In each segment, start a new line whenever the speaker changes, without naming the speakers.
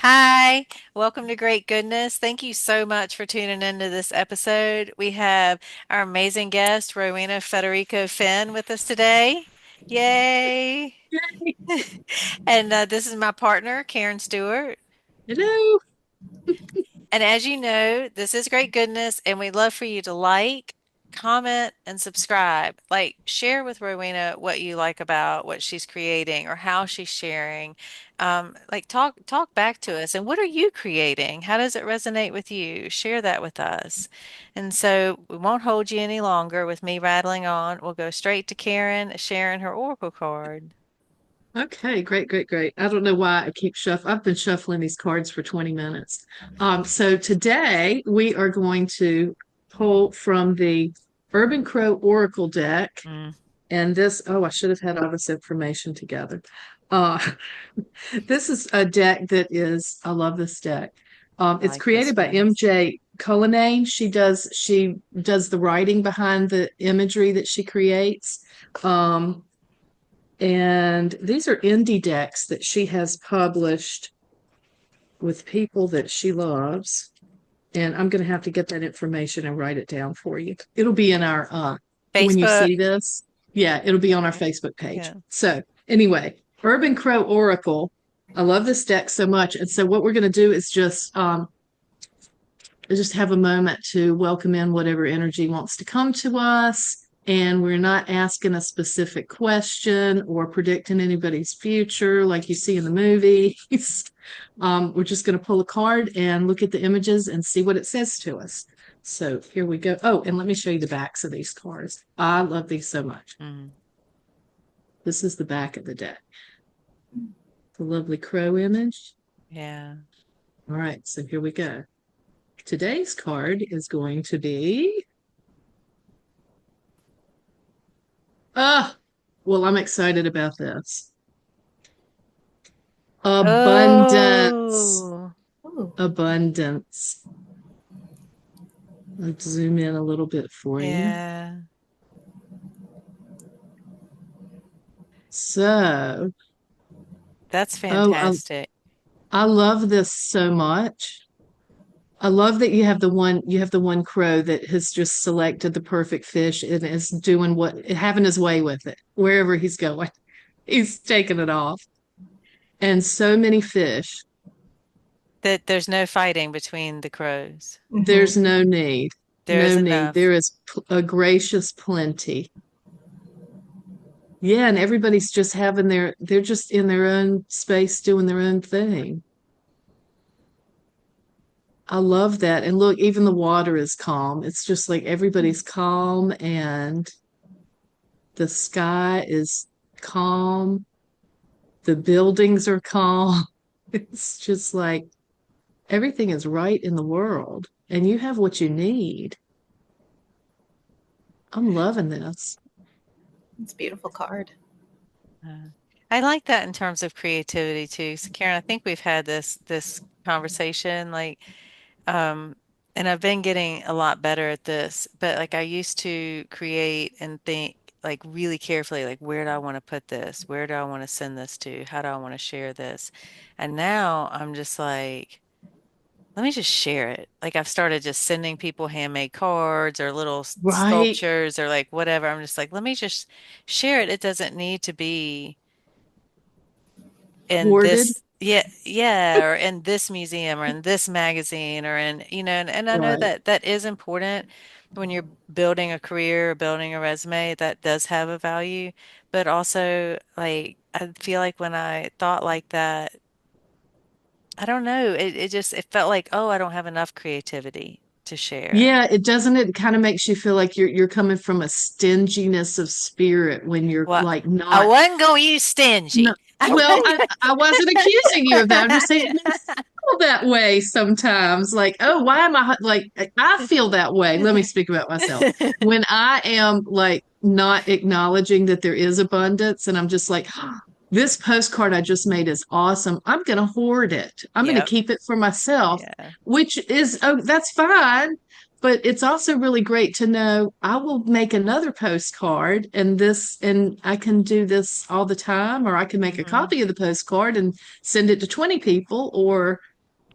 Hi, welcome to Great Goodness. Thank you so much for tuning into this episode. We have our amazing guest, Rowena Federico Finn, with us today. Yay! And this is my partner, Karen Stewart.
Hello.
And as you know, this is Great Goodness, and we'd love for you to like, comment, and subscribe. Like, share with Rowena what you like about what she's creating or how she's sharing. Like, talk back to us. And what are you creating? How does it resonate with you? Share that with us. And so we won't hold you any longer with me rattling on. We'll go straight to Karen sharing her oracle card.
Okay, great, great, great. I don't know why I keep shuffling. I've been shuffling these cards for 20 minutes. So today we are going to pull from the Urban Crow Oracle deck.
Mm,
And this, oh, I should have had all this information together. Uh, this is a deck that is, I love this deck.
I
It's
like this
created by
one.
MJ Cullinane. She does the writing behind the imagery that she creates. Um, And these are indie decks that she has published with people that she loves. And I'm going to have to get that information and write it down for you. It'll be in our, when you
Facebook.
see this, yeah, it'll be on our
Okay.
Facebook page.
Yeah.
So, anyway, Urban Crow Oracle. I love this deck so much. And so, what we're going to do is just have a moment to welcome in whatever energy wants to come to us. And we're not asking a specific question or predicting anybody's future like you see in the movies. We're just going to pull a card and look at the images and see what it says to us. So here we go. Oh, and let me show you the backs of these cards. I love these so much.
Mm,
This is the back of the deck. The lovely crow image.
yeah.
All right, so here we go. Today's card is going to be Ah, well, I'm excited about this. Abundance.
Oh,
Oh,
Abundance. Let's zoom in a little bit for you.
yeah.
So,
That's
oh,
fantastic.
I love this so much. I love that you have the one crow that has just selected the perfect fish and is doing having his way with it wherever he's going. He's taking it off. And so many fish.
That there's no fighting between the crows.
There's
hmm
no need.
There is
No need.
enough.
There is a gracious plenty. Yeah, and everybody's just they're just in their own space doing their own thing. I love that. And look, even the water is calm. It's just like everybody's calm and the sky is calm. The buildings are calm. It's just like everything is right in the world and you have what you need. I'm loving this.
it's a beautiful card.
Uh, I like that in terms of creativity too. So Karen, I think we've had this conversation um and I've been getting a lot better at this, but like I used to create and think like really carefully like where do I want to put this? Where do I want to send this to? How do I want to share this? And now I'm just like let me just share it. Like I've started just sending people handmade cards or little
Right,
sculptures or like whatever. I'm just like, let me just share it. It doesn't need to be in
hoarded.
this, yeah, yeah, or in this museum or in this magazine or in, and I know
Right.
that that is important when you're building a career or building a resume, that does have a value. But also, like, I feel like when I thought like that, I don't know. It felt like, oh, I don't have enough creativity to share.
Yeah, it kind of makes you feel like you're coming from a stinginess of spirit when you're
Well,
like
I
not
wasn't gonna use
no
stingy.
well, I wasn't accusing you of that. I'm just saying it makes you feel that way sometimes. Like, oh, why am like I feel that way. Let me speak about myself. When I am like not acknowledging that there is abundance and I'm just like, this postcard I just made is awesome. I'm gonna hoard it. I'm gonna
Yep.
keep it for myself,
Yeah.
which is oh, that's fine. But it's also really great to know I will make another postcard and I can do this all the time, or I can make a
Hmm.
copy of the postcard and send it to 20 people, or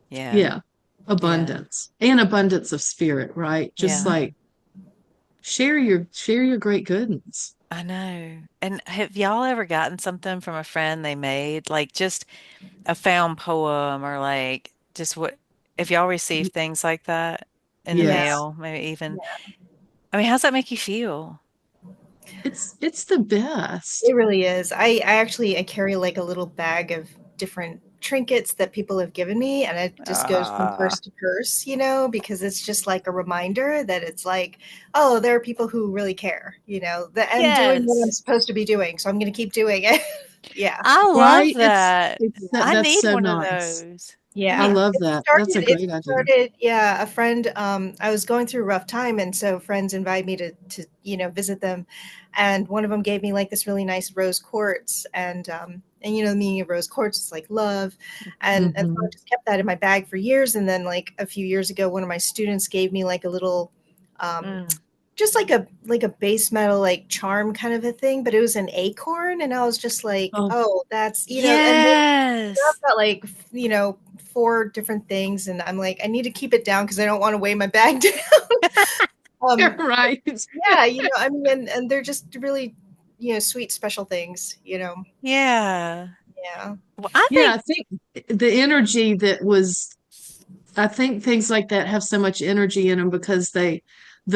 Yeah.
Yeah.
Yeah.
Abundance and abundance of spirit, right? Just
Yeah.
like share your great goodness.
I know. And have y'all ever gotten something from a friend they made? Like just a found poem or like just what if y'all receive things like that in the
Yeah.
Yes.
mail, maybe even.
Yeah.
I mean, how's that make you feel?
It's the best.
It really is. I actually I carry like a little bag of different trinkets that people have given me, and it just goes from
Ah,
purse to purse, because it's just like a reminder that it's like, oh, there are people who really care, that I'm doing what I'm
yes.
supposed to be doing, so I'm going to keep doing it. Yeah.
I love
Right?
that. I
That's
need
so
one of
nice.
those.
I
Yeah,
love
it
that. That's
started
a
it
great idea.
started yeah, a friend, I was going through a rough time, and so friends invited me to visit them, and one of them gave me, like, this really nice rose quartz, and the meaning of rose quartz is, like, love, and so I
Hmm.
just kept that in my bag for years, and then, like, a few years ago, one of my students gave me, like, a little, um,
Mm.
just like a base metal, like, charm kind of a thing, but it was an acorn, and I was just like,
Oh,
"Oh, that's," and
Yes.
I've got like, 4 different things, and I'm like, I need to keep it down because I don't want to weigh my bag down. Um,
right.
yeah, I mean, and they're just really, sweet, special things.
Yeah.
Yeah.
Well, I
Yeah,
think
I think the energy that was, I think things like that have so much energy in them because the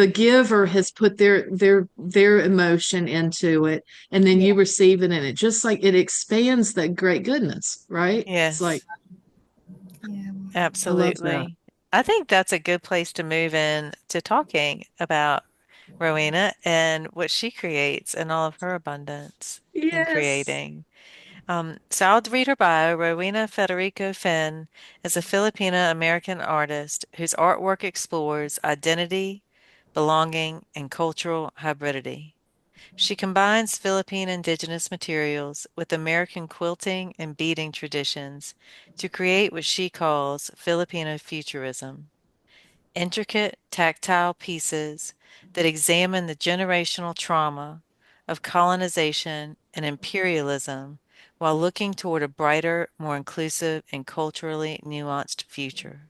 giver has put their emotion into it, and then you
Yeah.
receive it, and it just like it expands that great goodness, right? It's like,
yes.
Yeah.
I love that.
Absolutely. I think that's a good place to move in to talking about Rowena and what she creates and all of her abundance in
Yes.
creating. So I'll read her bio. Rowena Federico Finn is a Filipina-American artist whose artwork explores identity, belonging, and cultural hybridity. She combines Philippine indigenous materials with American quilting and beading traditions to create what she calls Filipino-Futurism, intricate, tactile pieces that examine the generational trauma of colonization and imperialism while looking toward a brighter, more inclusive, and culturally nuanced future.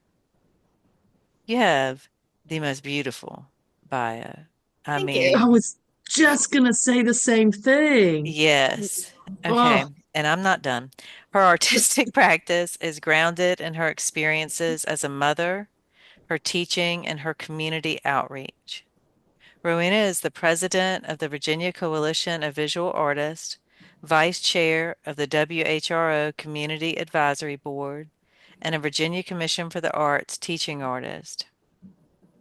You have the most beautiful bio. I
Thank you.
I
mean,
was just gonna say the same thing.
yes.
Oh,
Okay. And I'm not done. Her artistic practice is grounded in her experiences as a mother, her teaching, and her community outreach. Rowena is the president of the Virginia Coalition of Visual Artists, vice chair of the WHRO Community Advisory Board, and a Virginia Commission for the Arts teaching artist.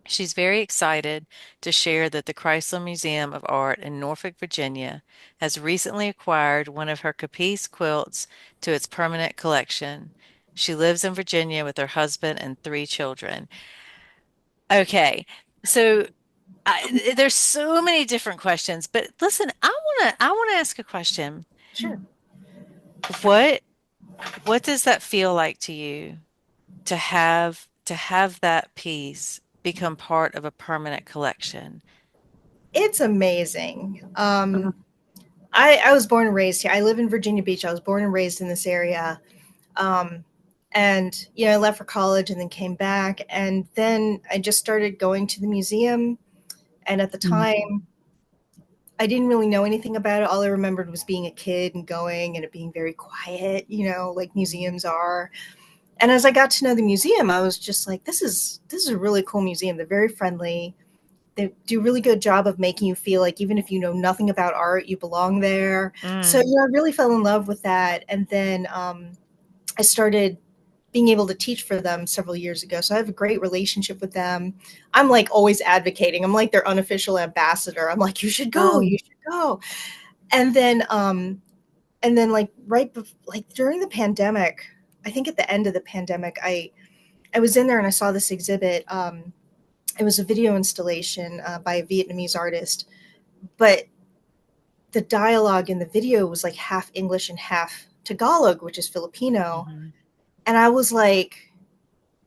She's very excited to share that the Chrysler Museum of Art in Norfolk, Virginia, has recently acquired one of her capiz quilts to its permanent collection. She lives in Virginia with her husband and 3 children. Okay, so there's so many different questions, but listen, I want to ask a question.
Sure.
What what does that feel like to you to have that piece become part of a permanent collection?
It's amazing.
uh,
I was born and raised here. I live in Virginia Beach. I was born and raised in this area. Um, and, I left for college and then came back. And then I just started going to the museum. And at the
mm,
time, I didn't really know anything about it. All I remembered was being a kid and going and it being very quiet, like museums are. And as I got to know the museum, I was just like, this is a really cool museum. They're very friendly. They do a really good job of making you feel like even if you know nothing about art, you belong there. So,
Mm.
I really fell in love with that. And then I started being able to teach for them several years ago. So I have a great relationship with them. I'm like always advocating. I'm like their unofficial ambassador. I'm like,
oh,
you should go. And then like like during the pandemic, I think at the end of the pandemic, I was in there and I saw this exhibit. It was a video installation by a Vietnamese artist, but the dialogue in the video was like half English and half Tagalog, which is Filipino.
Mhm.
And I was like,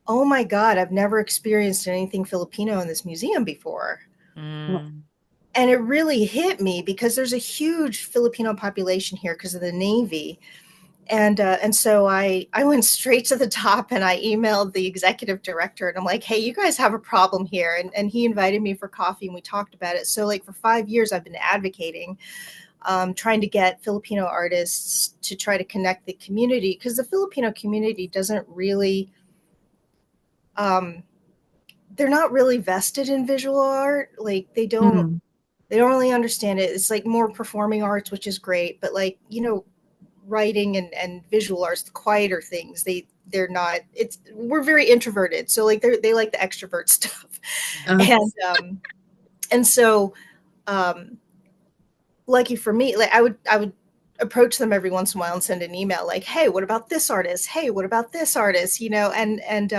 oh my God, I've never experienced anything Filipino in this museum before.
well,
Mm.
And it really hit me because there's a huge Filipino population here because of the Navy. And so I went straight to the top and I emailed the executive director and I'm like, hey, you guys have a problem here. And he invited me for coffee and we talked about it. So like for 5 years, I've been advocating, trying to get Filipino artists to try to connect the community, because the Filipino community doesn't really, they're not really vested in visual art. Like they don't really understand it. It's like more performing arts, which is great, but like, writing and visual arts, the quieter things, they're not, we're very introverted. So like they like the extrovert stuff.
Uh,
And so lucky for me, like I would approach them every once in a while and send an email like, hey, what about this artist? Hey, what about this artist? And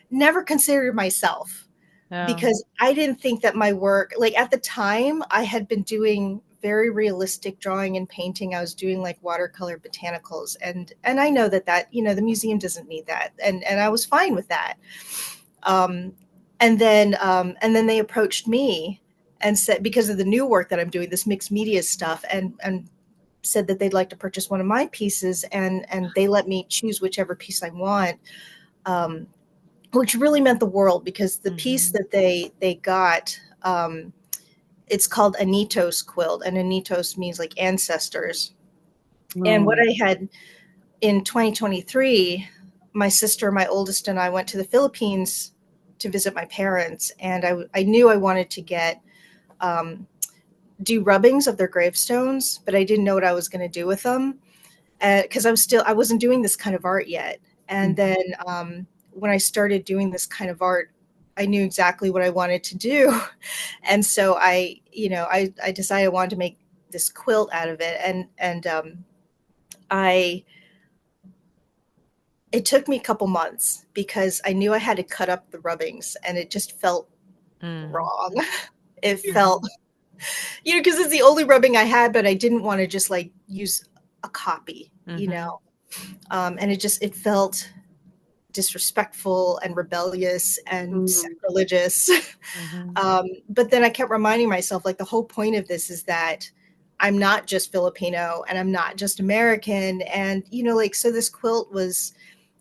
never considered myself,
Oh.
because I didn't think that my work, like at the time, I had been doing very realistic drawing and painting. I was doing like watercolor botanicals, and I know that the museum doesn't need that, and I was fine with that. Um, and then they approached me and said, because of the new work that I'm doing, this mixed media stuff, and said that they'd like to purchase one of my pieces, and they let me choose whichever piece I want. Um, which really meant the world, because the piece
Mm-hmm.
that they got, it's called Anitos quilt, and Anitos means like ancestors. And what
oh,
I had in 2023, my sister, my oldest, and I went to the Philippines to visit my parents, and I knew I wanted to get um, do rubbings of their gravestones, but I didn't know what I was going to do with them, because I wasn't doing this kind of art yet. And then when I started doing this kind of art, I knew exactly what I wanted to do. And so I decided I wanted to make this quilt out of it. And I, it took me a couple months because I knew I had to cut up the rubbings and it just felt
Mm.
wrong. It felt, because it's the only rubbing I had, but I didn't want to just like use a copy,
Mm-hmm.
and it felt disrespectful and rebellious and
mm,
sacrilegious.
Mm-hmm.
But then I kept reminding myself, like, the whole point of this is that I'm not just Filipino and I'm not just American. And, like, so this quilt was,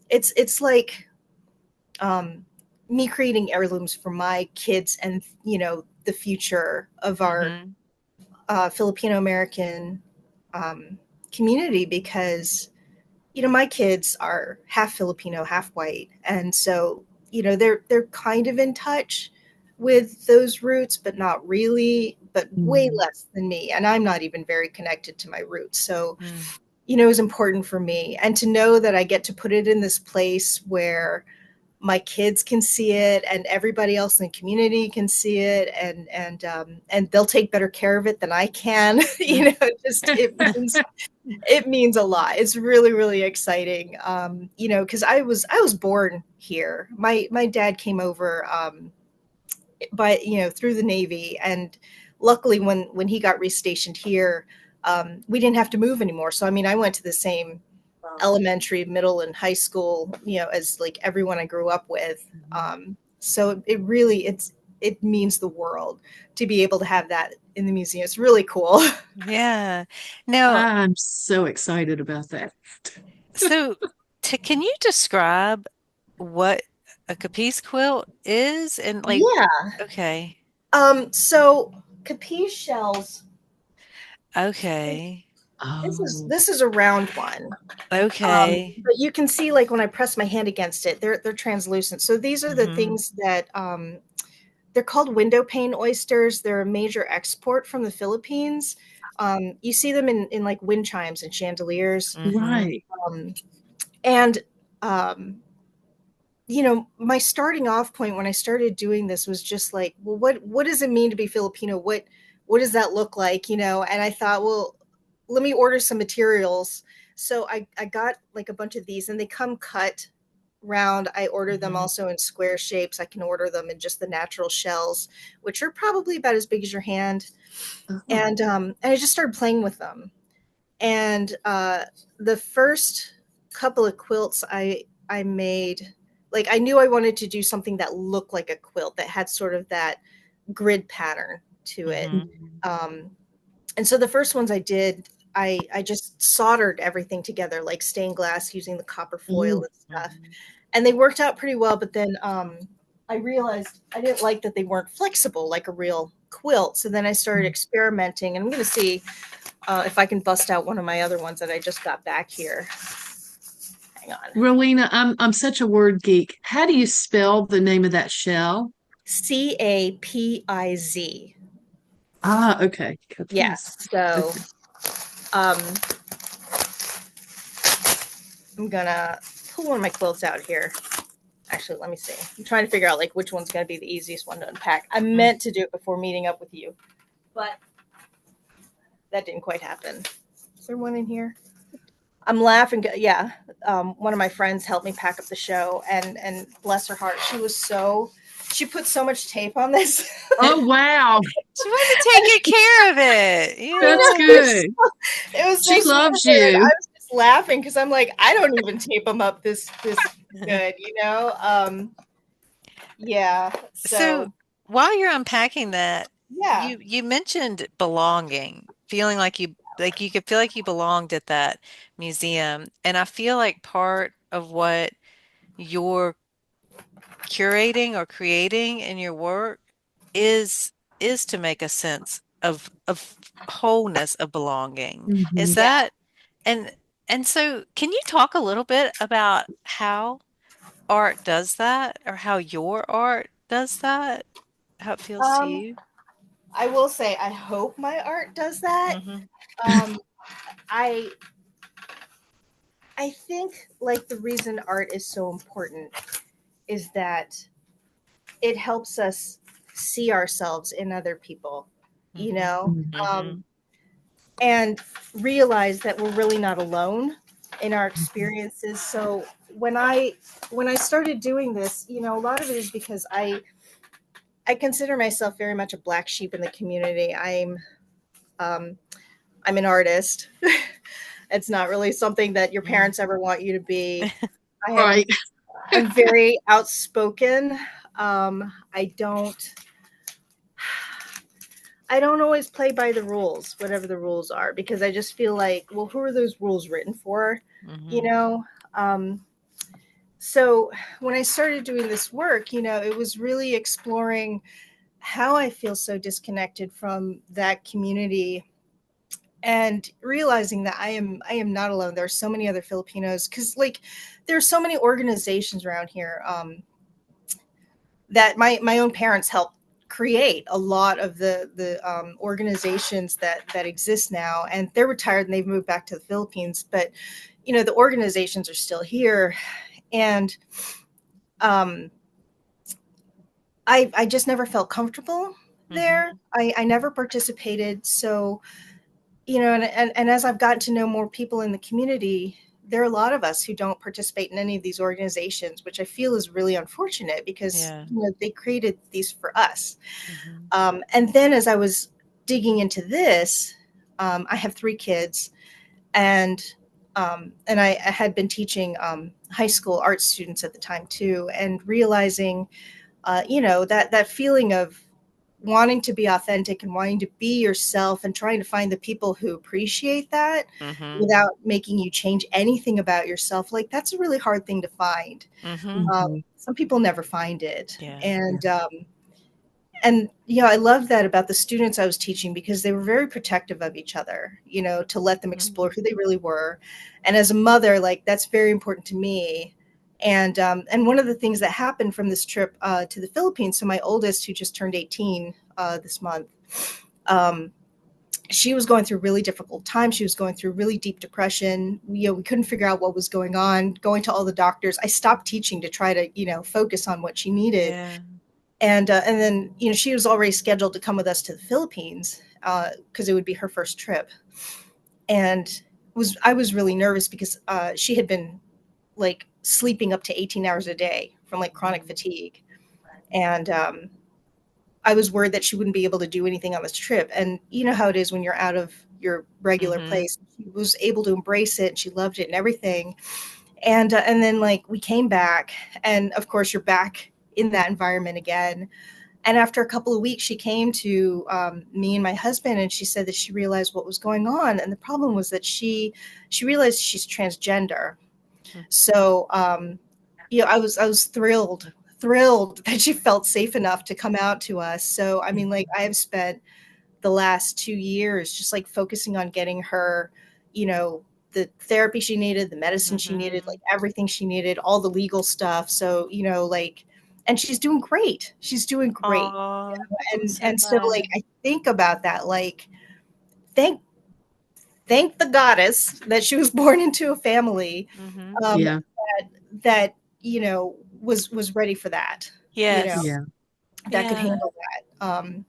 it's like um, me creating heirlooms for my kids and, the future of our
Mm-hmm.
Filipino-American um, community, because my kids are half Filipino, half white, and so they're kind of in touch with those roots, but not really, but way
mm,
less than me, and I'm not even very connected to my roots. So
Mm-hmm.
it was important for me, and to know that I get to put it in this place where my kids can see it and everybody else in the community can see it, and they'll take better care of it than I can. It means a lot. It's really, really exciting. Because I was born here. My dad came over by through the Navy, and luckily when he got restationed here, we didn't have to move anymore. So I mean, I went to the same
wow.
elementary, middle, and high school, as like everyone I grew up with. So it means the world to be able to have that in the museum. It's really cool.
Yeah. Now,
I'm so excited about that.
so can you describe what a capiz quilt is and like,
Yeah.
okay.
So capiche shells.
Okay.
This is
Oh,
this is a round one.
Okay.
But you can see, like, when I press my hand against it, they're translucent. So these are the
Mm-hmm.
things that they're called window pane oysters. They're a major export from the Philippines. You see them in like wind chimes and chandeliers.
Mm-hmm.
right.
Um, and um, my starting off point when I started doing this was just like, well, what does it mean to be Filipino? What does that look like? And I thought, well, let me order some materials. So I got like a bunch of these, and they come cut round. I order them
Mm-hmm.
also in square shapes. I can order them in just the natural shells, which are probably about as big as your hand.
Oh,
And I just started playing with them. And the first couple of quilts I made, like, I knew I wanted to do something that looked like a quilt, that had sort of that grid pattern to it.
Mm-hmm.
mm,
Um, and so the first ones I did, I just soldered everything together, like stained glass, using the copper foil
Ooh.
and stuff,
Mhm.
and they worked out pretty well. But then I realized I didn't like that they weren't flexible like a real quilt. So then I started experimenting, and I'm going to see if I can bust out one of my other ones that I just got back here. Hang on.
Rowena, I'm such a word geek. How do you spell the name of that shell?
CAPIZ.
Ah, okay. Capiz.
Yes. So
Okay.
um, I'm gonna pull one of my quilts out here. Actually, let me see. I'm trying to figure out like which one's gonna be the easiest one to unpack. I
Mm.
meant to do it before meeting up with you, but that didn't quite happen. Is there one in here? I'm laughing. Yeah, one of my friends helped me pack up the show, and bless her heart, she put so much tape on this.
Oh, wow.
She wanted to take good care of it.
I
That's
know
Yeah.
good.
it was so
She
sweet of
loves
her, and I
you.
was just laughing because I'm like, I don't even tape them up this good, you know. Yeah.
So
So
while you're unpacking that,
yeah.
you mentioned belonging, feeling like you could feel like you belonged at that museum. And I feel like part of what you're curating or creating in your work is is to make a sense of wholeness of belonging. Is
Mhm.
Yeah.
that and and so can you talk a little bit about how art does that or how your art does that? How it feels to
Um,
you?
I will say I hope my art does that.
Hmm.
Um, I I think like the reason art is so important is that it helps us see ourselves in other people, you
Hmm.
know,
Hmm.
and realize that we're really not alone in our experiences. So when I started doing this, you know, a lot of it is because I consider myself very much a black sheep in the community. Um, I'm an artist. It's not really something that your
Hmm.
parents ever want you to be. I am
Right.
I'm very outspoken. I don't always play by the rules, whatever the rules are, because I just feel like, well, who are those rules written for? You
Hmm.
know? So when I started doing this work, you know, it was really exploring how I feel so disconnected from that community and realizing that I am not alone. There are so many other Filipinos because like there are so many organizations around here that my own parents helped create a lot of the organizations that exist now, and they're retired and they've moved back to the Philippines, but you know the organizations are still here, and um, I just never felt comfortable
Hmm.
there. I never participated, so you know, and as I've gotten to know more people in the community, there are a lot of us who don't participate in any of these organizations, which I feel is really unfortunate because
Yeah.
you know they created these for us.
Hmm.
And then as I was digging into this, I have three kids, and I had been teaching high school art students at the time too, and realizing, you know, that feeling of wanting to be authentic and wanting to be yourself and trying to find the people who appreciate that
Hmm.
without making you change anything about yourself, like that's a really hard thing to find.
Hmm.
Mhm.
Some people never find it,
Yeah.
and you know I love that about the students I was teaching because they were very protective of each other, you know, to let them explore
Hmm.
who they really were. And as a mother, like that's very important to me. And one of the things that happened from this trip to the Philippines, so my oldest, who just turned 18 this month, um, she was going through really difficult times. She was going through really deep depression. You know, we couldn't figure out what was going on, going to all the doctors. I stopped teaching to try to, you know, focus on what she needed.
Yeah.
And then you know she was already scheduled to come with us to the Philippines because it would be her first trip, and was I was really nervous because she had been like sleeping up to 18 hours a day from like chronic
Hmm.
fatigue, and I was worried that she wouldn't be able to do anything on this trip. And you know how it is when you're out of your regular
Hmm.
place. She was able to embrace it and she loved it and everything. And then like we came back, and of course you're back in that environment again. And after a couple of weeks, she came to me and my husband, and she said that she realized what was going on. And the problem was that she realized she's transgender. So, I was thrilled that she felt safe enough to come out to us. So, I mean, like, I have spent the last 2 years just like focusing on getting her, the therapy she needed, the medicine she needed, like everything she needed, all the legal stuff. So, like, and she's doing great. She's doing great.
Oh, I'm
And
so
so
glad.
like I think about that, like, thank thank the goddess that she was born into a family um,
Yeah.
that was ready for that,
Yes.
Yeah.
that could
Yeah.
handle that,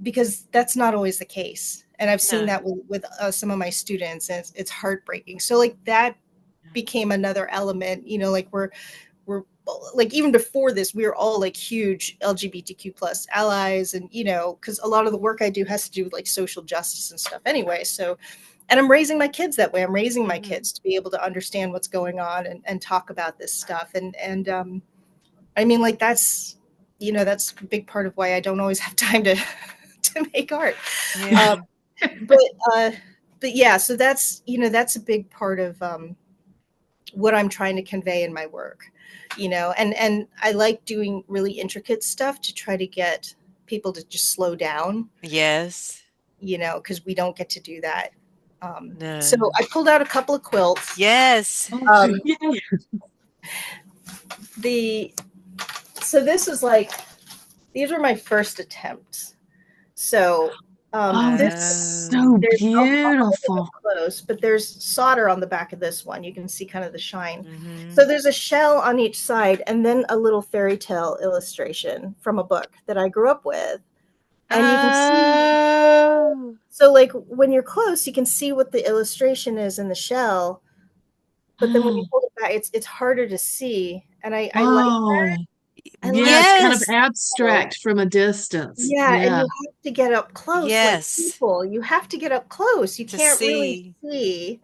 because that's not always the case. And I've seen
No.
that with some of my students, and it's heartbreaking. So like that became another element, like we're like, even before this, we were all like huge LGBTQ plus allies, and because a lot of the work I do has to do with like social justice and stuff anyway. So, and I'm raising my kids that way. I'm raising my kids to be able to understand what's going on, and talk about this stuff. And I mean, like, that's a big part of why I don't always have time to to make art.
Yeah.
Um, but uh, but yeah, so that's a big part of what I'm trying to convey in my work, and I like doing really intricate stuff to try to get people to just slow down,
Yes.
because we don't get to do that. So
No.
I pulled out a couple of quilts.
Yes.
Oh,
Um,
yeah.
the so this was like, these were my first attempts. So
Oh,
this,
that's so
there's I'll hold it up
beautiful.
close, but there's solder on the back of this one. You can see kind of the shine. So
Mm-hmm.
there's a shell on each side, and then a little fairy tale illustration from a book that I grew up with. And you can see,
Oh.
so like when you're close, you can see what the illustration is in the shell, but then when you hold it back, it's harder to see. And
Oh,
I like
yes, kind of
Yes.
abstract from a distance.
Yeah, and
Yeah.
you have to get up close like
Yes.
people. You have to get up close. You
To
can't really
see.
see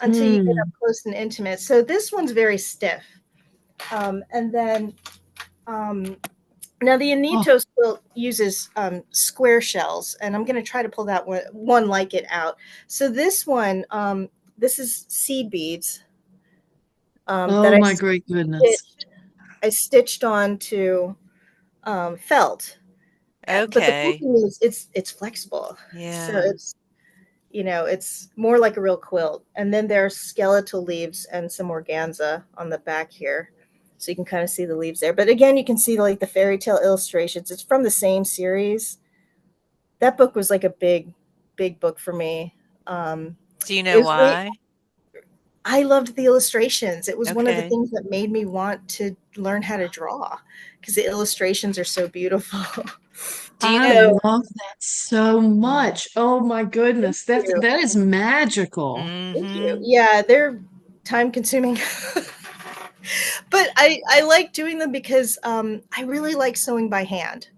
until you get up
Mm.
close and intimate. So this one's very stiff. And then now the
Oh,
Anitos quilt uses square shells, and I'm going to try to pull that one like it out. So this one, this is seed beads that
oh my great goodness.
I stitched onto felt. But the cool
Okay.
thing is it's flexible. So
Yeah.
it's more like a real quilt. And then there's skeletal leaves and some organza on the back here. So you can kind of see the leaves there. But again, you can see like the fairy tale illustrations. It's from the same series. That book was like a big, big book for me. Um,
Do you
it
know
was really,
why?
I loved the illustrations. It was one of the
Okay.
things that made me want to learn how to draw, because the illustrations are so beautiful.
Do you
I
know?
So
love that so much. Oh my
thank
goodness.
you.
That is magical.
Thank you.
Mm-hmm.
Yeah, they're time consuming. But I like doing them because I really like sewing by hand.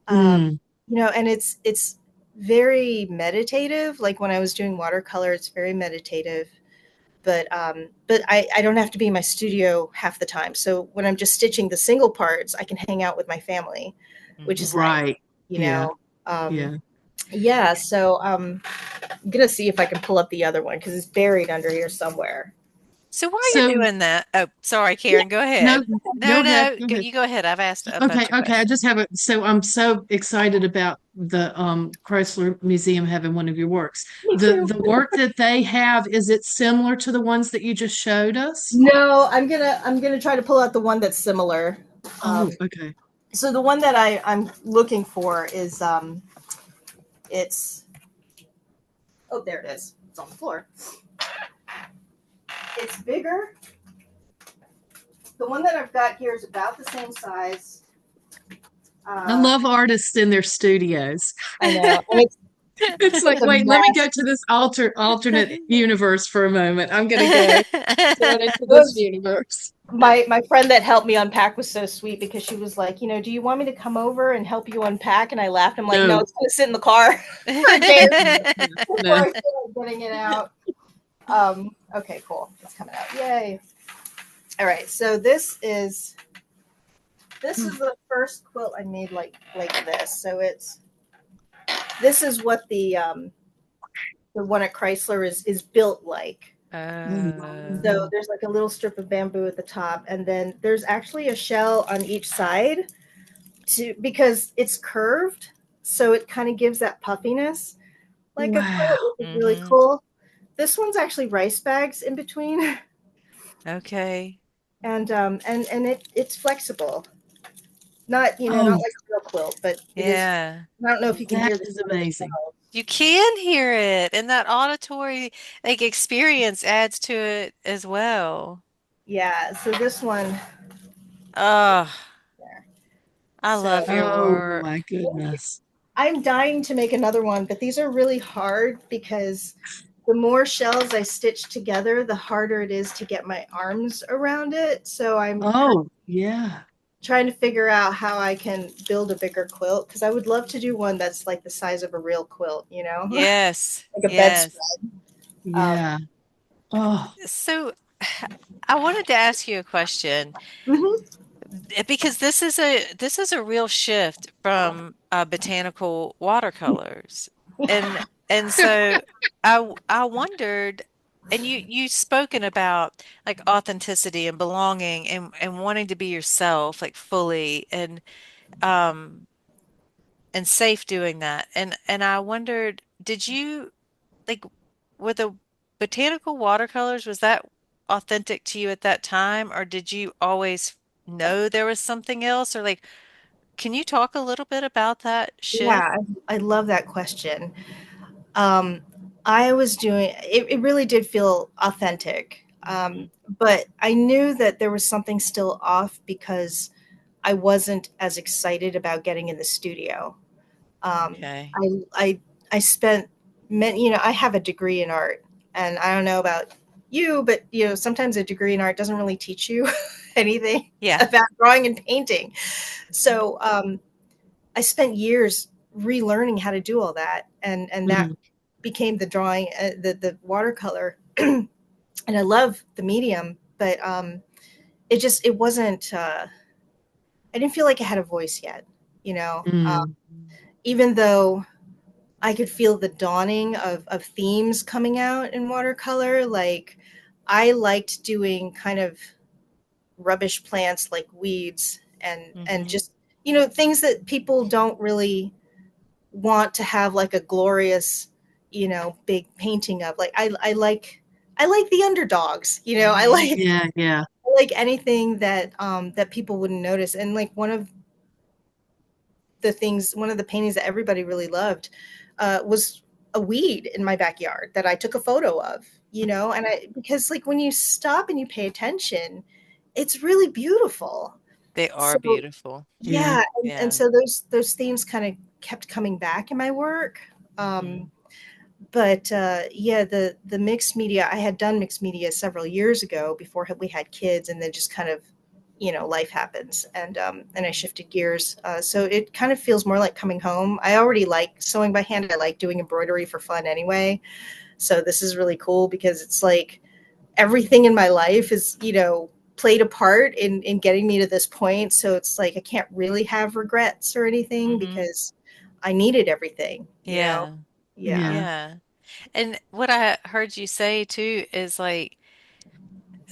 Um,
Mm.
and it's very meditative. Like when I was doing watercolor, it's very meditative. But I don't have to be in my studio half the time. So when I'm just stitching the single parts, I can hang out with my family, which is
Mm-hmm.
nice.
Right.
You
Yeah.
know. Um,
Yeah.
yeah. So I'm gonna see if I can pull up the other one because it's buried under here somewhere.
So while you're
So,
doing that, oh, sorry,
Yeah.
Karen, go
no,
ahead.
go
No,
ahead.
no,
Go ahead.
you go ahead. I've asked a
Okay,
bunch of
okay. I
questions.
just have so I'm so excited about the Chrysler Museum having one of your works.
Me
The
too.
the work that they have, is it similar to the ones that you just showed us?
No, I'm gonna try to pull out the one that's similar. Um,
Oh, okay.
so the one that I'm looking for is it's oh, there it is. It's on the floor. It's bigger. The one that I've got here is about the same size.
I
Uh,
love artists in their studios.
I know, and
It's like,
it's a
wait, let me
mess.
go to this alternate universe for a moment. I'm gonna go down into this
Those
universe.
my friend that helped me unpack was so sweet because she was like, do you want me to come over and help you unpack? And I laughed. I'm like, no,
No,
it's gonna sit in the car for a day
no, no,
before
no.
I feel like getting it out. Okay, cool. It's coming out. Yay. All right. So this is This is the first quilt I made like this. So this is what the one at Chrysler is built like. So
Oh,
there's like a little strip of bamboo at the top, and then there's actually a shell on each side because it's curved, so it kind of gives that puffiness like a
Wow.
quilt, which is really
mm-hmm.
cool. This one's actually rice bags in between,
Okay.
and it's flexible. Not not
Oh,
like a real quilt, but it is.
Yeah.
I don't know if you can
that
hear the
is
sound of the
amazing.
shell.
You can hear it, and that auditory like experience adds to it as well.
Yeah. So this one
Oh,
there.
I
So
love your
Oh
work.
my goodness.
I'm dying to make another one, but these are really hard because the more shells I stitch together, the harder it is to get my arms around it. So I'm kind of
Oh, yeah.
trying to figure out how I can build a bigger quilt because I would love to do one that's like the size of a real quilt,
Yes.
like a bedspread.
Yes.
Um,
Yeah. Oh,
So I wanted to ask you a question.
mhm.
Because this is a real shift from botanical watercolors, and so I wondered, and you've spoken about like authenticity and belonging and wanting to be yourself like fully um and safe doing that, and I wondered, did you like with the botanical watercolors, was that authentic to you at that time, or did you always know there was something else, or like can you talk a little bit about that shift?
Yeah, I love that question. Um, I was doing it really did feel authentic.
Mhm.
But I knew that there was something still off because I wasn't as excited about getting in the studio. Um,
Okay.
I spent many, I have a degree in art, and I don't know about you, but sometimes a degree in art doesn't really teach you anything
Yeah.
about drawing and painting. So I spent years relearning how to do all that, and that
mm,
became the drawing, the watercolor, and I love the medium, but it wasn't. I didn't feel like I had a voice yet,
mm,
even though I could feel the dawning of themes coming out in watercolor. Like I liked doing kind of rubbish plants like weeds and
Hmm.
just things that people don't really want to have like a glorious big painting of. Like I like the underdogs. I
Hmm.
like
yeah, yeah.
I like anything that people wouldn't notice. And like one of the paintings that everybody really loved was a weed in my backyard that I took a photo of, and because like when you stop and you pay attention, it's really beautiful.
They are
So
beautiful.
Yeah.
yeah, and
Yeah.
so those themes kind of kept coming back in my work.
Hmm.
But yeah, the mixed media, I had done mixed media several years ago before we had kids, and then just kind of life happens, and I shifted gears. So it kind of feels more like coming home. I already like sewing by hand. I like doing embroidery for fun anyway. So this is really cool because it's like everything in my life is played a part in getting me to this point. So it's like I can't really have regrets or anything
Hmm.
because I needed everything.
Yeah.
Yeah.
Yeah.
Yeah. And what I heard you say too is like,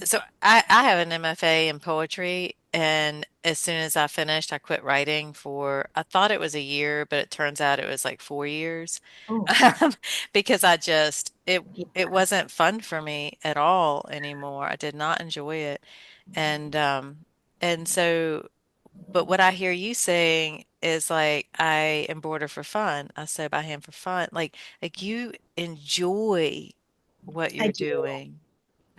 so I have an MFA in poetry, and as soon as I finished, I quit writing for, I thought it was a year, but it turns out it was like 4 years.
Oh,
Because I just
yeah.
it wasn't fun for me at all anymore. I did not enjoy it. And so but what I hear you saying is like I embroider for fun. I sew by hand for fun. Like you enjoy what
I
you're
do.
doing,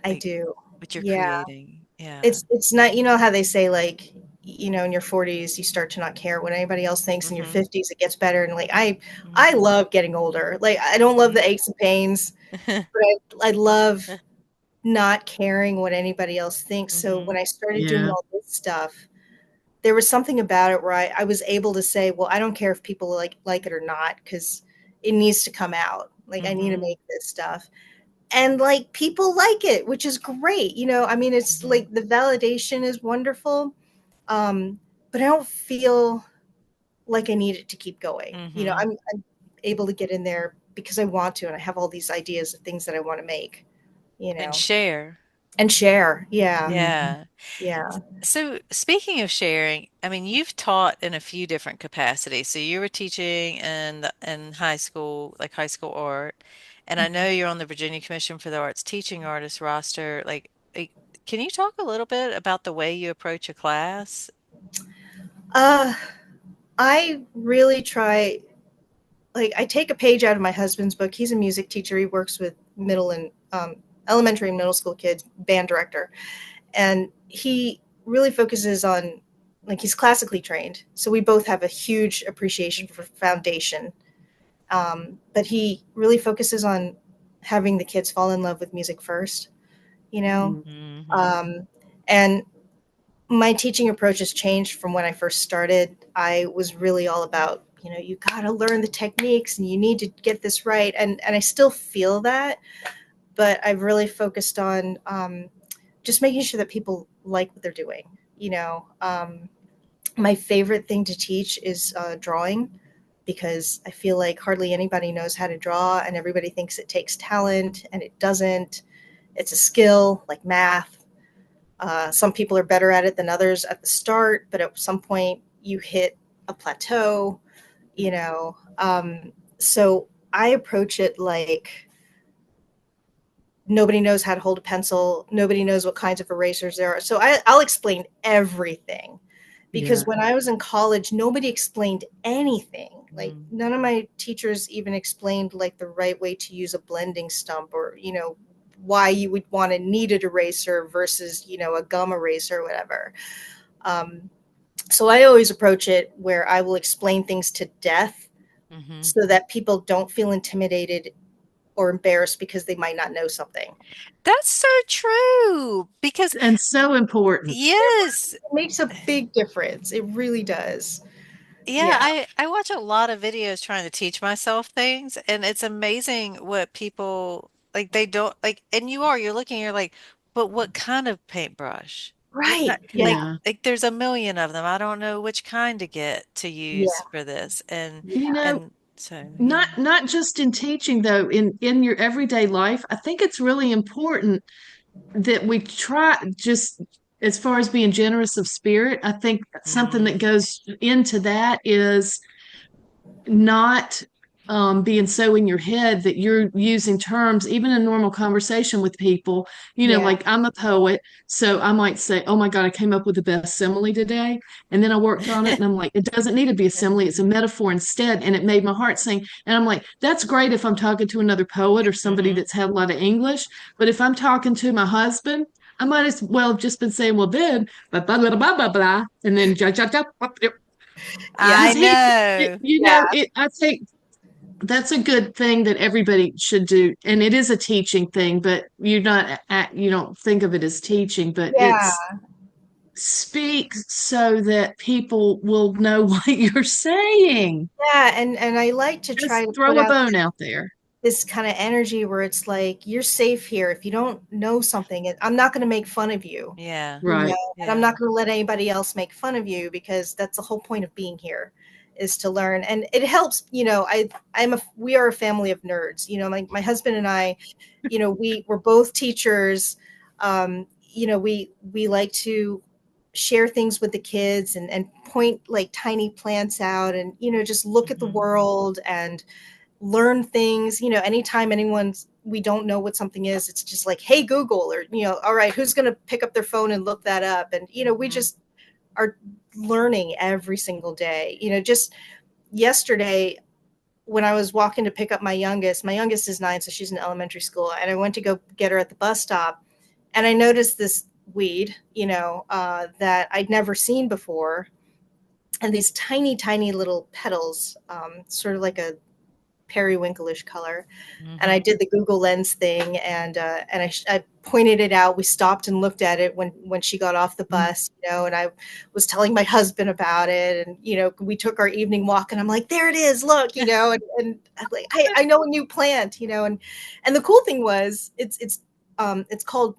I
like
do.
what you're
Yeah.
creating. Yeah.
It's not, how they say like, in your 40s you start to not care what anybody else thinks. In your
Hmm.
50s it gets better. And like I
Hmm.
love getting older. Like I don't love the aches and pains, but I love not caring what anybody else thinks. So when
Hmm.
I started doing
Yeah.
all this stuff, there was something about it where I was able to say, well, I don't care if people like it or not, because it needs to come out. Like I need to
Hmm.
make this stuff. And like people like it, which is great. I mean, it's
Hmm.
like the validation is wonderful. Um, but I don't feel like I need it to keep going. You know,
Mm-hmm.
I'm able to get in there because I want to, and I have all these ideas of things that I want to make, you
And
know,
share.
and share. Yeah.
Mhm.
Yeah.
Yeah.
So speaking of sharing, I mean, you've taught in a few different capacities. So you were teaching in high school, like high school art, and I know you're on the Virginia Commission for the Arts Teaching Artist roster. Like, can you talk a little bit about the way you approach a class?
Uh, I really try, like, I take a page out of my husband's book. He's a music teacher. He works with middle and elementary and middle school kids, band director. And he really focuses on, like, he's classically trained. So we both have a huge appreciation for foundation. But he really focuses on having the kids fall in love with music first, you know?
Mhm.
Hmm.
Um, and my teaching approach has changed from when I first started. I was really all about, you know, you got to learn the techniques and you need to get this right. And I still feel that, but I've really focused on just making sure that people like what they're doing. You know, my favorite thing to teach is drawing because I feel like hardly anybody knows how to draw and everybody thinks it takes talent and it doesn't. It's a skill like math. Some people are better at it than others at the start, but at some point you hit a plateau, you know. So I approach it like nobody knows how to hold a pencil. Nobody knows what kinds of erasers there are. So I'll explain everything because
Yeah.
when I was in college, nobody explained anything. Like
Mm.
none of my teachers even explained like the right way to use a blending stump or, you know, why you would want a kneaded eraser versus, you know, a gum eraser or whatever. Um, so I always approach it where I will explain things to death
Hmm.
so that people don't feel intimidated or embarrassed because they might not know something.
That's so true because
And so important.
yes.
It makes a big difference. It really does.
Yeah,
Yeah.
I watch a lot of videos trying to teach myself things, and it's amazing what people like they don't like, and you're looking, you're like, but what kind of paintbrush? What
Right.
kind,
Yeah.
Yeah.
like there's a million of them. I don't know which kind to get to use
Yeah.
for this.
You
Yeah.
know,
And so yeah.
not just in teaching though, in your everyday life, I think it's really important that we try just as far as being generous of spirit. I think something that
Hmm.
goes into that is not being so in your head that you're using terms, even in normal conversation with people,
Yeah.
like I'm a poet. So I might say, oh my God, I came up with the best simile today. And then I worked on it and I'm like, it doesn't need to be a simile. It's a metaphor instead. And it made my heart sing. And I'm like, that's great if I'm talking to another poet or somebody
Hmm.
that's had a lot of English. But if I'm talking to my husband, I might as well have just been saying, well, then, blah, blah, blah, blah, blah, blah, and then,
Yeah.
I
because
know.
Yeah.
I think that's a good thing that everybody should do. And it is a teaching thing, but you don't think of it as teaching, but
Yeah.
it's speak so that people will know what you're saying.
Yeah. And I like to try
Just
to put
throw a
out
bone out there.
this kind of energy where it's like you're safe here. If you don't know something, I'm not going to make fun of you,
Yeah.
you
Right.
know, and I'm
Yeah.
not going to let anybody else make fun of you because that's the whole point of being here is to learn. And it helps, you know, we are a family of nerds, you know, my husband and I, you know, we're both teachers. You know, we like to share things with the kids and point like tiny plants out and, you know, just look at the
Hmm.
world and learn things. You know, anytime anyone's we don't know what something is, it's just like, hey Google, or, you know, all right, who's going to pick up their phone and look that up? And, you know, we
Hmm.
just are learning every single day. You know, just yesterday when I was walking to pick up my youngest is 9, so she's in elementary school, and I went to go get her at the bus stop, and I noticed this weed, you know, that I'd never seen before, and these tiny, tiny little petals, sort of like a periwinkleish color. And I
Hmm.
did the Google Lens thing, and I pointed it out. We stopped and looked at it when she got off the bus, you know. And I was telling my husband about it, and, you know, we took our evening walk, and I'm like, there it is, look, you know. And I'm like, I know a new plant, you know. And the cool thing was, it's called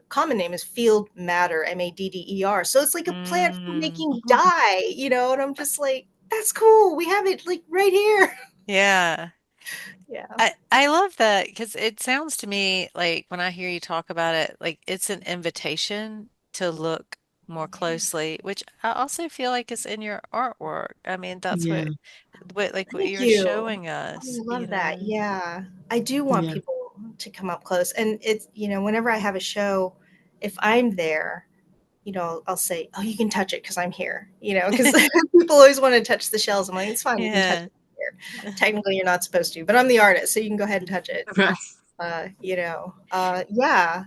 common name is field madder, madder. So it's like a plant for
Mm.
making dye, and I'm just like, that's cool. We have it like right here.
Yeah.
Yeah.
I love that because it sounds to me like when I hear you talk about it, like it's an invitation to look more closely, which I also feel like is in your artwork. I mean, that's
Yeah.
what
Thank
you're
you.
showing
Oh, I
us, you
love that.
know.
Yeah. I do want
Yeah.
people to come up close. And it's, whenever I have a show, if I'm there, I'll say, "Oh, you can touch it because I'm here," because people always want to touch the shells. I'm like, it's fine. You can touch
Yeah.
it here. Technically, you're not supposed to, but I'm the artist, so you can go ahead and touch it.
Right.
Yeah,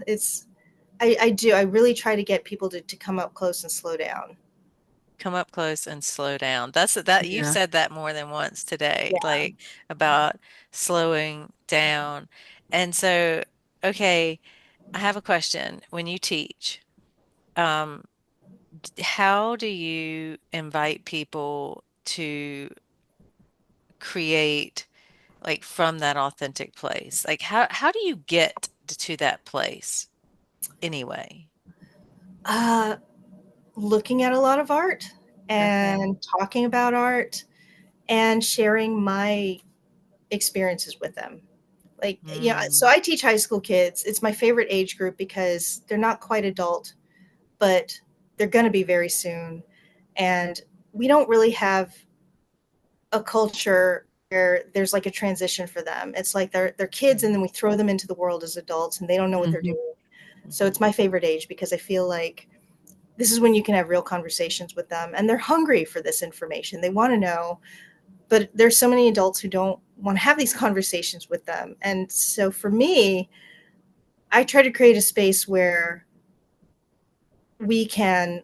I do. I really try to get people to come up close and slow down.
Come up close and slow down. That you've
Yeah.
said that more than once today,
Yeah.
like about slowing down. And so, okay, I have a question. When you teach, um, how do you invite people to create like from that authentic place? Like how do you get to that place anyway?
Uh, Looking at a lot of art
Okay.
and talking about art and sharing my experiences with them. Like, yeah, so
Mm,
I teach high school kids. It's my favorite age group because they're not quite adult, but they're going to be very soon. And we don't really have a culture where there's like a transition for them. It's like they're kids and then we throw them into the world as adults and they don't know what they're
Hmm.
doing. So
mhm.
it's my favorite age because I feel like this is when you can have real conversations with them and they're hungry for this information. They want to know, but there's so many adults who don't want to have these conversations with them. And so for me, I try to create a space where we can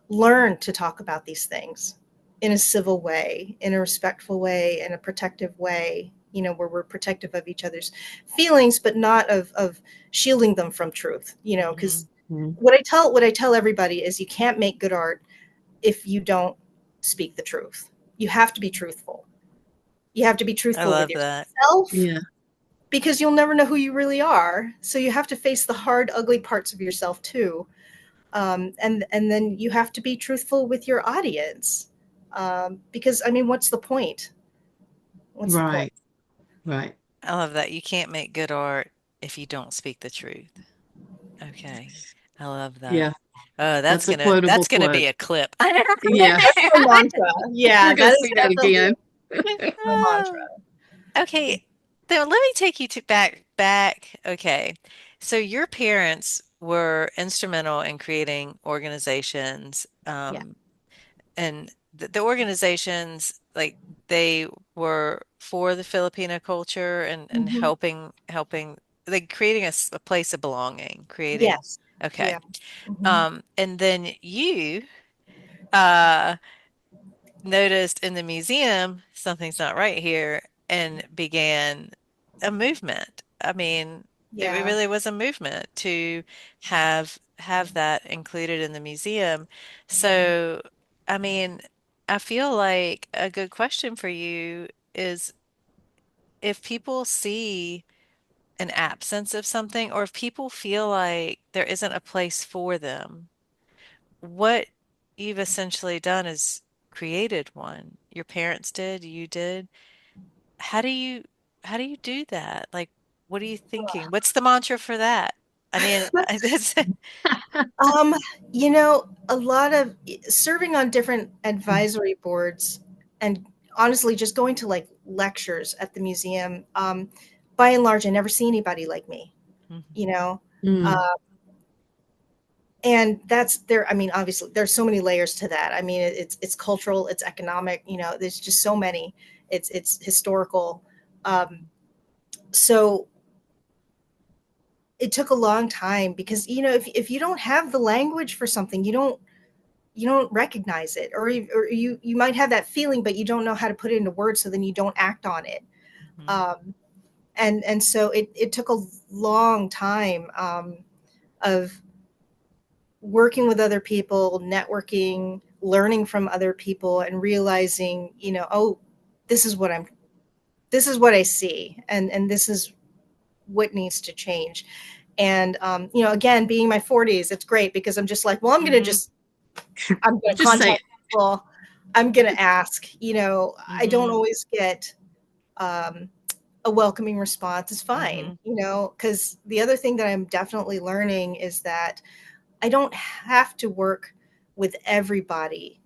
learn to talk about these things in a civil way, in a respectful way, in a protective way, where we're protective of each other's feelings, but not of shielding them from truth, because
Mhm.
what I tell everybody is you can't make good art if you don't speak the truth. You have to be truthful. You have to be
I
truthful with
love that.
yourself
Yeah.
because you'll never know who you really are. So you have to face the hard, ugly parts of yourself too, and then you have to be truthful with your audience, because I mean, what's the point? What's the point?
Right. Right.
I love that. You can't make good art if you don't speak the truth. Okay. I love
Yeah.
that. Oh,
That's a
that's
quotable
gonna
quote.
be a clip.
Yeah.
That's my mantra.
We're
Yeah,
going
that
to
is
see that
definitely
again.
my mantra.
Okay, then let me take you to back. Okay, so your parents were instrumental in creating organizations,
Yeah.
and the organizations like they were for the Filipino culture and
Hmm.
helping like creating a place of belonging, creating.
Yes.
Okay,
Yeah. Hmm.
and then you uh noticed in the museum something's not right here and began a movement. I mean, it
Yeah.
really was a movement to have that included in the museum. So, I mean, I feel like a good question for you is if people see an absence of something or if people feel like there isn't a place for them, what you've essentially done is created one. Your parents did, you did. How do you how do you do that? Like, what are you thinking? What's the mantra for that? I mean, it's
Um, a lot of serving on different advisory boards and honestly just going to like lectures at the museum. By and large, I never see anybody like me,
Mhm,
you know.
Mm.
Uh, and that's there. I mean, obviously, there's so many layers to that. I mean, it's cultural, it's economic. There's just so many. It's historical. Um, so it took a long time because if you don't have the language for something, you don't recognize it, or you might have that feeling but you don't know how to put it into words, so then you don't act on it.
mhm.
Um, and so it took a long time, of working with other people, networking, learning from other people, and realizing, oh, this is what I see, and this is what needs to change. And again, being my 40s, it's great because I'm just like, well,
Hmm.
I'm gonna
Just say it.
contact people, I'm gonna ask. I don't
Hmm.
always get um, a welcoming response. Is fine,
Hmm.
because the other thing that I'm definitely learning is that I don't have to work with everybody.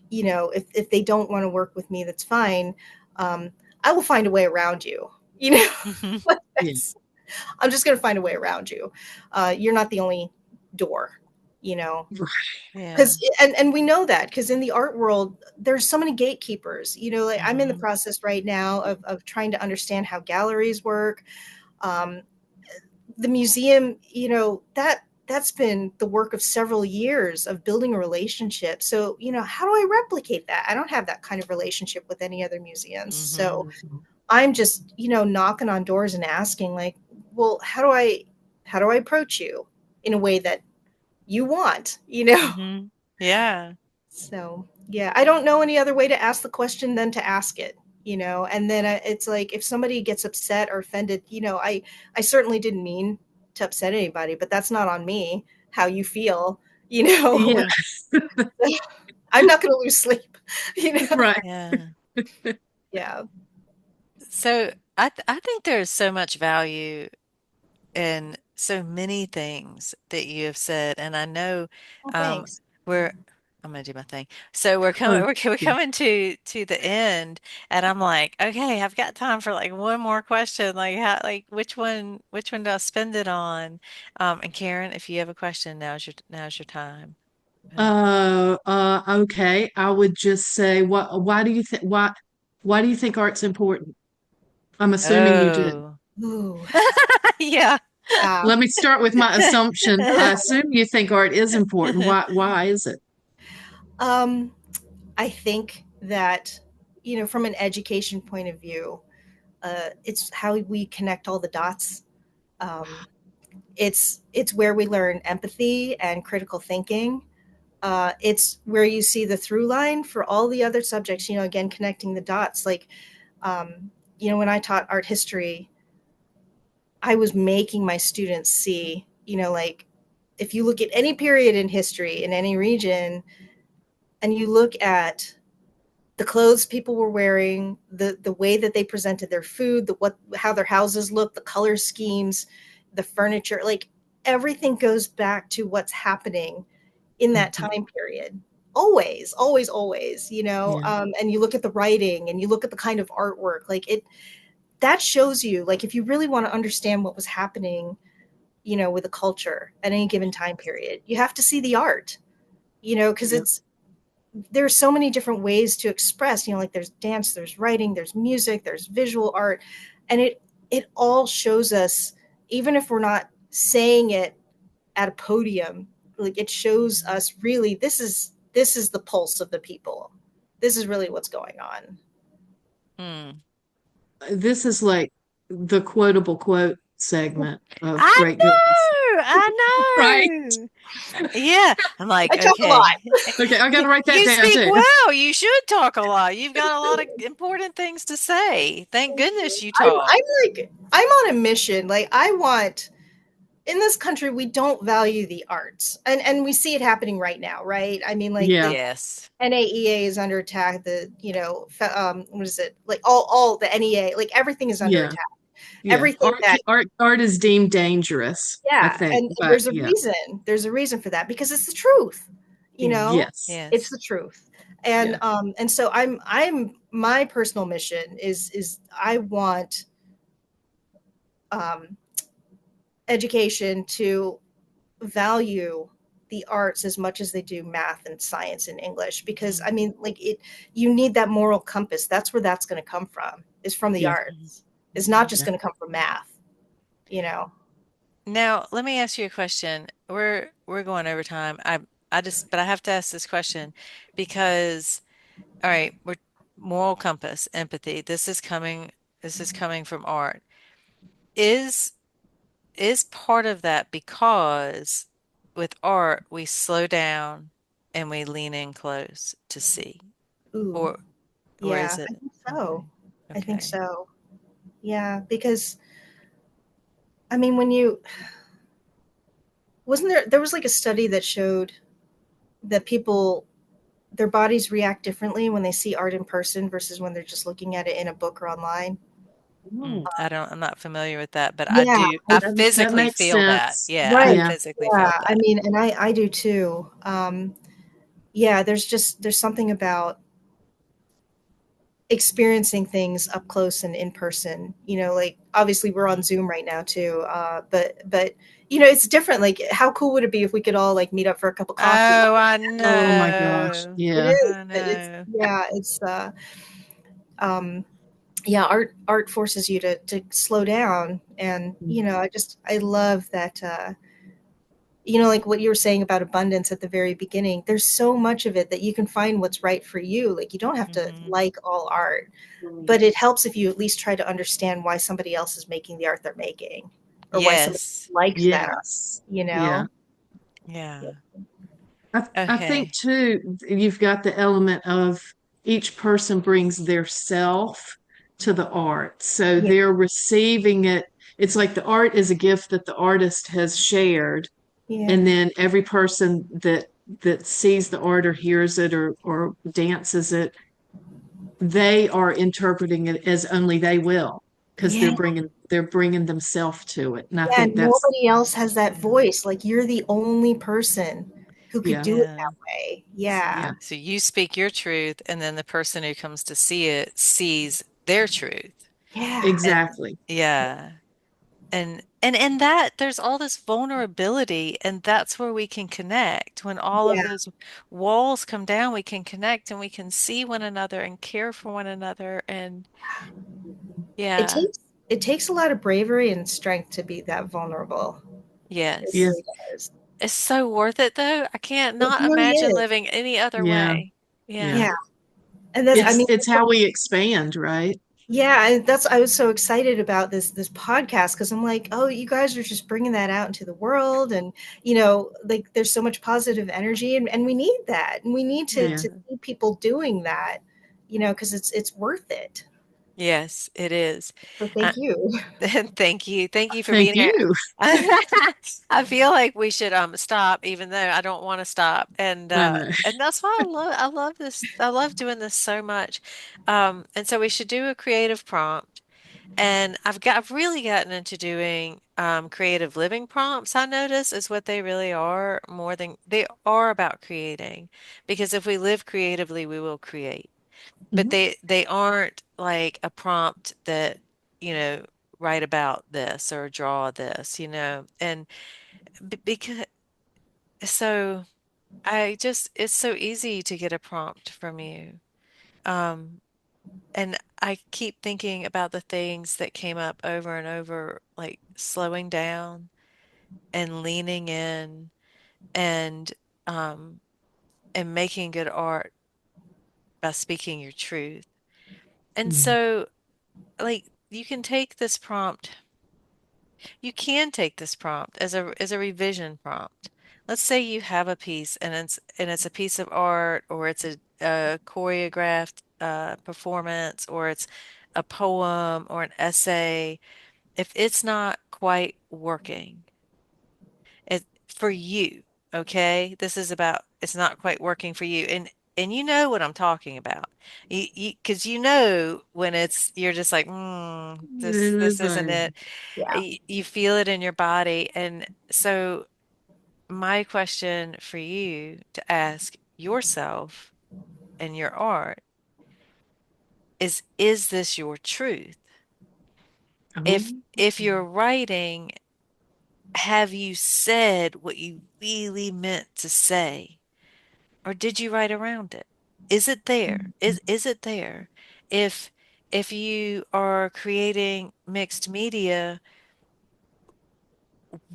If they don't want to work with me, that's fine. Um, I will find a way around you. You know,
Hmm.
Yeah.
that's, I'm just going to find a way around you. You're not the only door, you know,
Yeah.
because and we know that because in the art world there's so many gatekeepers. Like I'm in the
Hmm.
process right now of trying to understand how galleries work. um, the museum, that's been the work of several years of building a relationship. So, how do I replicate that? I don't have that kind of relationship with any other museums.
Hmm.
So I'm just, knocking on doors and asking like, well, how do I approach you in a way that you want,
Hmm. Yeah.
So, yeah, I don't know any other way to ask the question than to ask it, and then it's like if somebody gets upset or offended, I certainly didn't mean to upset anybody, but that's not on me how you feel,
Yeah.
I'm not going to lose sleep, you know.
Right.
Yeah.
Yeah.
So I think there's so much value in so many things that you have said, and I know
Well,
um,
thanks.
we're I'm gonna do my thing. So we're coming
Oh,
we're
yeah.
coming to the end, and I'm like, okay, I've got time for like one more question. Like how like which one do I spend it on? And Karen, if you have a question, now's your time.
Okay. I would just say, why do you think, why do you think art's important? I'm assuming you did.
Oh,
Ooh.
yeah.
Yeah.
Let me start with my assumption. I assume you think art is important. Why is it?
um I think that, from an education point of view, it's how we connect all the dots. um it's where we learn empathy and critical thinking. It's where you see the through line for all the other subjects, again, connecting the dots. Like, when I taught art history, I was making my students see, like, if you look at any period in history in any region and you look at the clothes people were wearing, the way that they presented their food, how their houses looked, the color schemes, the furniture, like everything goes back to what's happening in that
Mhm.
time period. Always, always, always,
Yeah.
and you look at the writing and you look at the kind of artwork, like that shows you, like, if you really want to understand what was happening, with a culture at any given time period, you have to see the art, because
Yeah.
there's so many different ways to express, like there's dance, there's writing, there's music, there's visual art, and it all shows us, even if we're not saying it at a podium, like it shows us really this is the pulse of the people. This is really what's going on.
Hmm.
This is like the quotable quote segment of
I
Great Goodness.
know,
Right.
I know. Yeah, I'm like,
I talk a lot.
okay.
Okay, I got
You,
to write that
you
down
speak
too.
well. You should talk a lot. You've got a lot of important things to say. Thank
Thank
goodness
you.
you
I'm
talk.
I'm like I'm on a mission. Like, I want, in this country we don't value the arts, and we see it happening right now, right? I mean, like,
Yeah.
the
Yes.
NAEA is under attack. The what is it, like, all the NEA, like everything is under
Yeah.
attack.
Yeah.
Everything that,
Art is deemed dangerous, I
yeah,
think.
and
But
there's a
yeah.
reason. There's a reason for that because it's the truth.
Yes.
It's
Yes.
the truth. And
Yeah.
so I'm my personal mission is I want um education to value the arts as much as they do math and science and English, because I
Mhm.
mean, like, you need that moral compass. That's where that's going to come from, is from the
Yeah.
Mhm.
arts. It's not
Mhm.
just
Yeah.
going to come from math, you know.
Now, let me ask you a question. We're going over time. But I have to ask this question because all right, we're moral compass, empathy. This is coming from art. Is is part of that because with art we slow down and we lean in close to see?
Ooh,
Or is
yeah, I
it
think so.
okay?
I think
Okay.
so. Yeah, because I mean, when you wasn't there was like a study that showed that people their bodies react differently when they see art in person versus when they're just looking at it in a book or online.
Oh,
I'm not familiar with that, but I
Yeah,
do, I
that
physically
makes
feel that.
sense.
Yeah, I
right.
Yeah.
physically
Yeah,
felt
I
that.
mean, and I do too. Yeah, there's something about experiencing things up close and in person. You know, like obviously we're on Zoom right now too, but you know, it's different. Like, how cool would it be if we could all like meet up for a cup of coffee?
Oh, I
Oh my gosh.
know.
It
Yeah.
is,
I
but it's
know.
yeah, it's um, yeah, art forces you to slow down, and you know, I love that. You know, like what you were saying about abundance at the very beginning, there's so much of it that you can find what's right for you. Like, you don't have to
Hmm.
like all art, but it helps if you at least try to understand why somebody else is making the art they're making, or why somebody
Yes.
likes that art,
Yes.
you
Yeah.
know?
Yeah.
I think
Okay.
too, you've got the element of each person brings their self to the art. So
Yeah,
they're receiving it. It's like the art is a gift that the artist has shared. And
yeah,
then every person that sees the art or hears it or dances it, they are interpreting it as only they will because
yeah,
they're bringing themselves to it. And I
yeah.
think that's
Nobody else has that voice. Like, you're the only person who could
yeah,
do it
Yeah.
that way. Yeah,
yeah,
So you speak your truth, and then the person who comes to see it sees their truth.
yeah,
And
exactly.
yeah. And that there's all this vulnerability, and that's where we can connect. When all of
yeah.
those walls come down, we can connect and we can see one another and care for one another. And
It
yeah,
takes it takes a lot of bravery and strength to be that vulnerable. It
Yeah,
yes.
really does.
It's so worth it though. I can't
It
not
really
imagine
is.
living any other
yeah,
way.
yeah.
Yeah.
Yeah.
And that's, I mean,
It's how we expand, right?
yeah, I was so excited about this podcast because I'm like, oh, you guys are just bringing that out into the world, and you know, like there's so much positive energy, and we need that, and we need
Yeah.
to see people doing that, you know, because it's worth it.
Yes, it is.
So
Uh,
thank you.
thank you. Thank you for
Thank
being here.
you.
I feel like we should stop even though I don't want to stop.
I know.
And that's why I love this. I love doing this so much. And so we should do a creative prompt. And I've really gotten into doing creative living prompts, I notice, is what they really are more than they are about creating. Because if we live creatively, we will create. But
Mhm.
they aren't like a prompt that, you know, write about this or draw this, you know. And because so I just it's so easy to get a prompt from you. Um and I keep thinking about the things that came up over and over, like slowing down and leaning in and um and making good art by speaking your truth. And
Mhm.
so like you can take this prompt as a revision prompt. Let's say you have a piece and it's a piece of art, or it's a choreographed performance, or it's a poem or an essay. If it's not quite working, it for you, okay? This is about it's not quite working for you, and you know what I'm talking about. Because you know when you're just like, this
It's
isn't
like,
it.
Yeah.
You feel it in your body. And so my question for you to ask yourself and your art is this your truth?
oh,
If you're writing, have you said what you really meant to say? Or did you write around it? Is it there? Is it there? If if you are creating mixed media,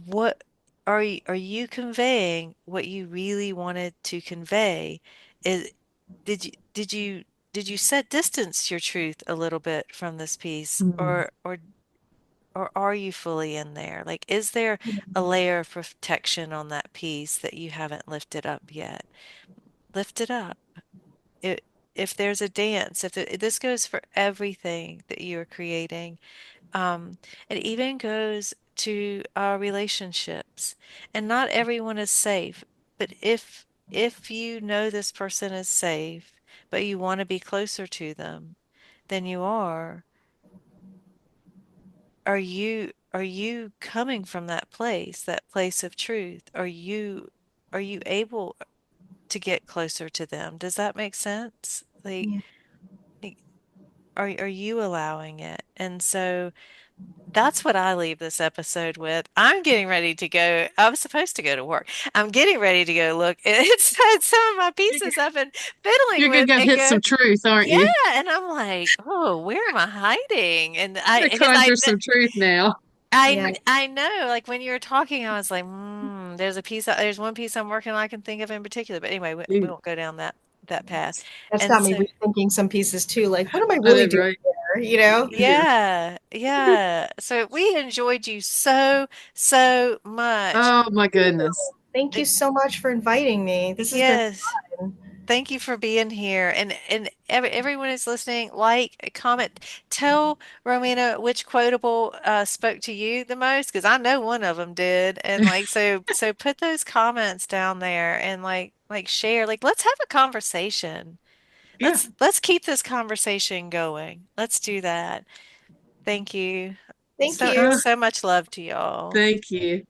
what are you conveying what you really wanted to convey? Is did you did you set distance your truth a little bit from this piece,
mm,
or are you fully in there? Like, is there a layer of protection on that piece that you haven't lifted up yet? Lift it up. It, if there's a dance, this goes for everything that you're creating, um, it even goes. to our relationships. And not everyone is safe, but if you know this person is safe, but you want to be closer to them than you are you coming from that place of truth? Are you able to get closer to them? Does that make sense?
Yeah.
Like, are you allowing it? And so that's what I leave this episode with. I'm getting ready to go. I was supposed to go to work. I'm getting ready to go look at some of my pieces I've been fiddling
You're gonna
with
go
and
hit
go,
some truth, aren't
yeah.
you?
And I'm like, oh, where am I hiding? And
You're
because
gonna conjure some truth now.
Yeah.
I know, like when you were talking, I was like, there's one piece I'm working on I can think of in particular. But anyway, we
You,
won't go down that path.
That's
And
got me
so,
rethinking some pieces too. Like, what am I
I
really
know,
doing
right?
there? You know?
Yeah.
yeah, yeah. So we enjoyed you so much.
Oh my goodness.
Thank you
It-
so much for inviting me. This has been
yes.
fun.
Thank you for being here. And everyone is listening, comment, tell Romina which quotable spoke to you the most, because I know one of them did. And like so put those comments down there and like share. Like let's have a conversation.
Yeah.
Let's keep this conversation going. Let's do that. Thank you.
Thank
So
you.
so much love to y'all.
Thank you.